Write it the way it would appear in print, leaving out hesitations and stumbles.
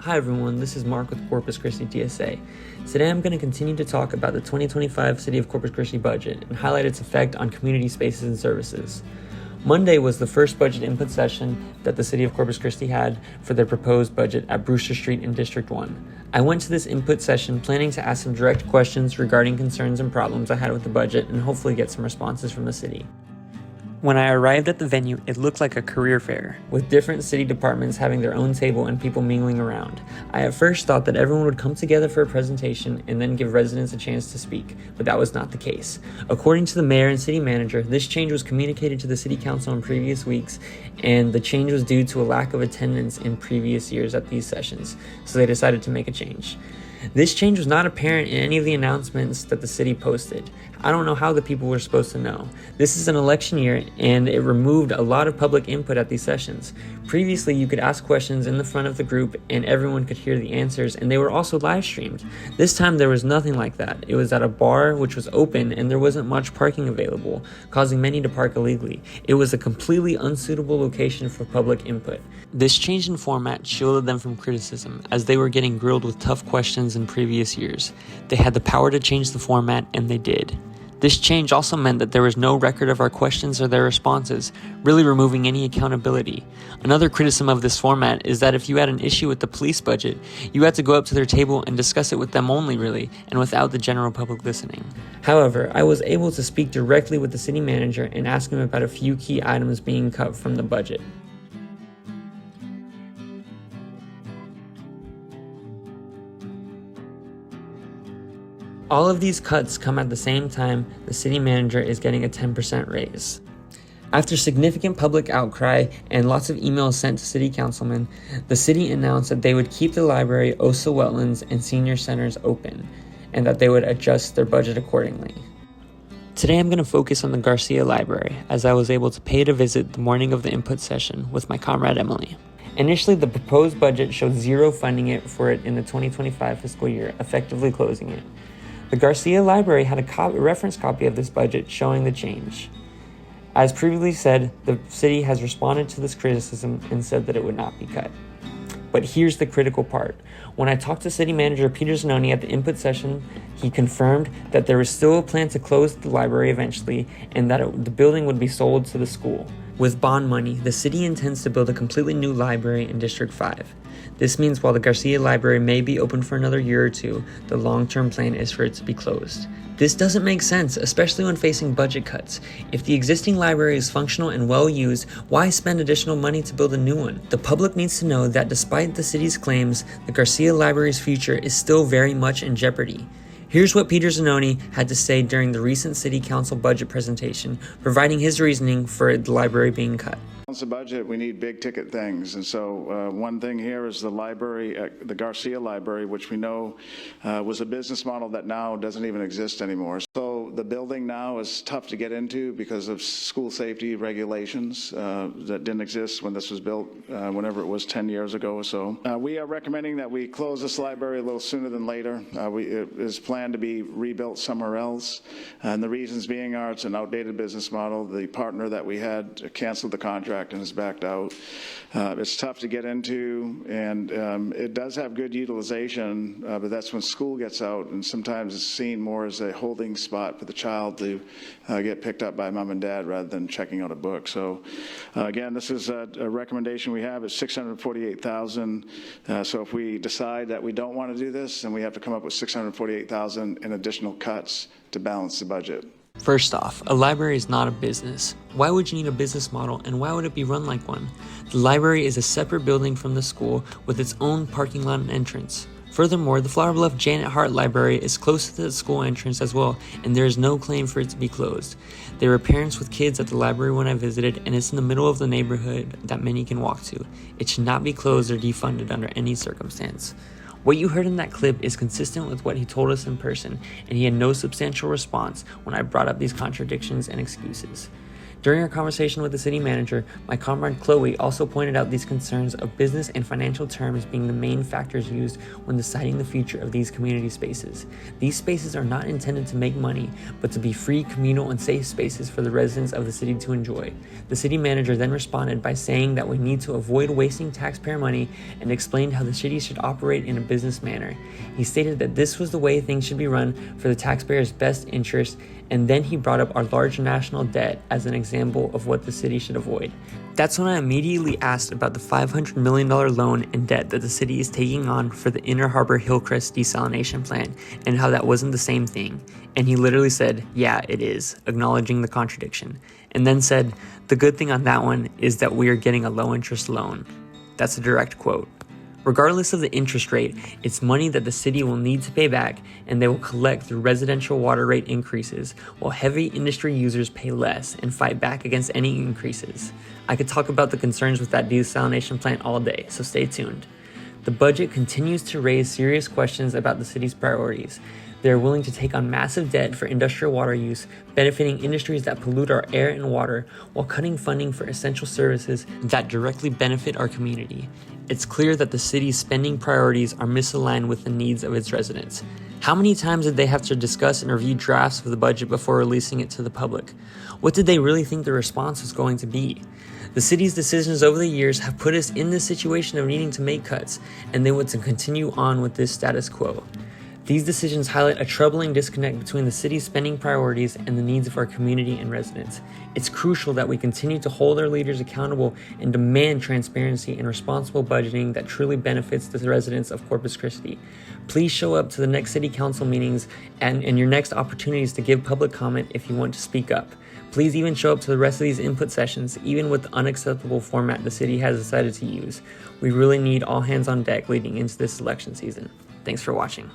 Hi everyone, this is Mark with Corpus Christi TSA. Today I'm going to continue to talk about the 2025 City of Corpus Christi budget and highlight its effect on community spaces and services. Monday was the first budget input session that the City of Corpus Christi had for their proposed budget at Brewster Street in District 1. I went to this input session planning to ask some direct questions regarding concerns and problems I had with the budget and hopefully get some responses from the city. When I arrived at the venue, it looked like a career fair, with different city departments having their own table and people mingling around. I at first thought that everyone would come together for a presentation and then give residents a chance to speak, but that was not the case. According to the mayor and city manager, this change was communicated to the city council in previous weeks, and the change was due to a lack of attendance in previous years at these sessions, so they decided to make a change. This change was not apparent in any of the announcements that the city posted. I don't know how the people were supposed to know. This is an election year and it removed a lot of public input at these sessions. Previously, you could ask questions in the front of the group and everyone could hear the answers, and they were also live streamed. This time there was nothing like that. It was at a bar which was open and there wasn't much parking available, causing many to park illegally. It was a completely unsuitable location for public input. This change in format shielded them from criticism, as they were getting grilled with tough questions in previous years. They had the power to change the format, and they did. This change also meant that there was no record of our questions or their responses, really removing any accountability. Another criticism of this format is that if you had an issue with the police budget, you had to go up to their table and discuss it with them only, really, and without the general public listening. However, I was able to speak directly with the city manager and ask him about a few key items being cut from the budget. All of these cuts come at the same time the city manager is getting a 10% raise. After significant public outcry and lots of emails sent to city councilmen, the city announced that they would keep the library, OSA wetlands, and senior centers open, and that they would adjust their budget accordingly. Today I'm going to focus on the Garcia Library, as I was able to pay it a visit the morning of the input session with my comrade Emily. Initially, the proposed budget showed zero funding for it in the 2025 fiscal year, effectively closing it. The Garcia Library had a reference copy of this budget showing the change. As previously said, the city has responded to this criticism and said that it would not be cut. But here's the critical part. When I talked to City Manager Peter Zanoni at the input session, he confirmed that there was still a plan to close the library eventually and that the building would be sold to the school. With bond money, the city intends to build a completely new library in District 5. This means while the Garcia Library may be open for another year or two, the long-term plan is for it to be closed. This doesn't make sense, especially when facing budget cuts. If the existing library is functional and well used, why spend additional money to build a new one? The public needs to know that despite the city's claims, the Garcia Library's future is still very much in jeopardy. Here's what Peter Zanoni had to say during the recent City Council budget presentation, providing his reasoning for the library being cut. The budget, we need big ticket things, and so one thing here is the library, the Garcia Library, which we know was a business model that now doesn't even exist anymore. So the building now is tough to get into because of school safety regulations that didn't exist when this was built, whenever it was 10 years ago or so. We are recommending that we close this library a little sooner than later. It is planned to be rebuilt somewhere else, and the reasons being are it's an outdated business model. The partner that we had canceled the contract and is backed out. It's tough to get into, and it does have good utilization, but that's when school gets out, and sometimes it's seen more as a holding spot for the child to get picked up by mom and dad rather than checking out a book. So again, this is a recommendation we have is $648,000. So if we decide that we don't want to do this, then we have to come up with $648,000 in additional cuts to balance the budget. First off, a library is not a business. Why would you need a business model, and why would it be run like one? The library is a separate building from the school with its own parking lot and entrance. Furthermore, the Flower Bluff Janet Hart Library is close to the school entrance as well, and there is no claim for it to be closed. There were parents with kids at the library when I visited, and it's in the middle of the neighborhood that many can walk to. It should not be closed or defunded under any circumstance. What you heard in that clip is consistent with what he told us in person, and he had no substantial response when I brought up these contradictions and excuses. During our conversation with the city manager, my comrade Chloe also pointed out these concerns of business and financial terms being the main factors used when deciding the future of these community spaces. These spaces are not intended to make money, but to be free, communal, and safe spaces for the residents of the city to enjoy. The city manager then responded by saying that we need to avoid wasting taxpayer money and explained how the city should operate in a business manner. He stated that this was the way things should be run for the taxpayers' best interest, and then he brought up our large national debt as an example of what the city should avoid. That's when I immediately asked about the $500 million loan and debt that the city is taking on for the Inner Harbor Hillcrest desalination plant and how that wasn't the same thing. And he literally said, yeah, it is, acknowledging the contradiction. And then said, the good thing on that one is that we are getting a low interest loan. That's a direct quote. Regardless of the interest rate, it's money that the city will need to pay back, and they will collect through residential water rate increases, while heavy industry users pay less and fight back against any increases. I could talk about the concerns with that desalination plant all day, so stay tuned. The budget continues to raise serious questions about the city's priorities. They are willing to take on massive debt for industrial water use, benefiting industries that pollute our air and water, while cutting funding for essential services that directly benefit our community. It's clear that the city's spending priorities are misaligned with the needs of its residents. How many times did they have to discuss and review drafts of the budget before releasing it to the public? What did they really think the response was going to be? The city's decisions over the years have put us in this situation of needing to make cuts, and they want to continue on with this status quo. These decisions highlight a troubling disconnect between the city's spending priorities and the needs of our community and residents. It's crucial that we continue to hold our leaders accountable and demand transparency and responsible budgeting that truly benefits the residents of Corpus Christi. Please show up to the next city council meetings and your next opportunities to give public comment if you want to speak up. Please even show up to the rest of these input sessions, even with the unacceptable format the city has decided to use. We really need all hands on deck leading into this election season. Thanks for watching.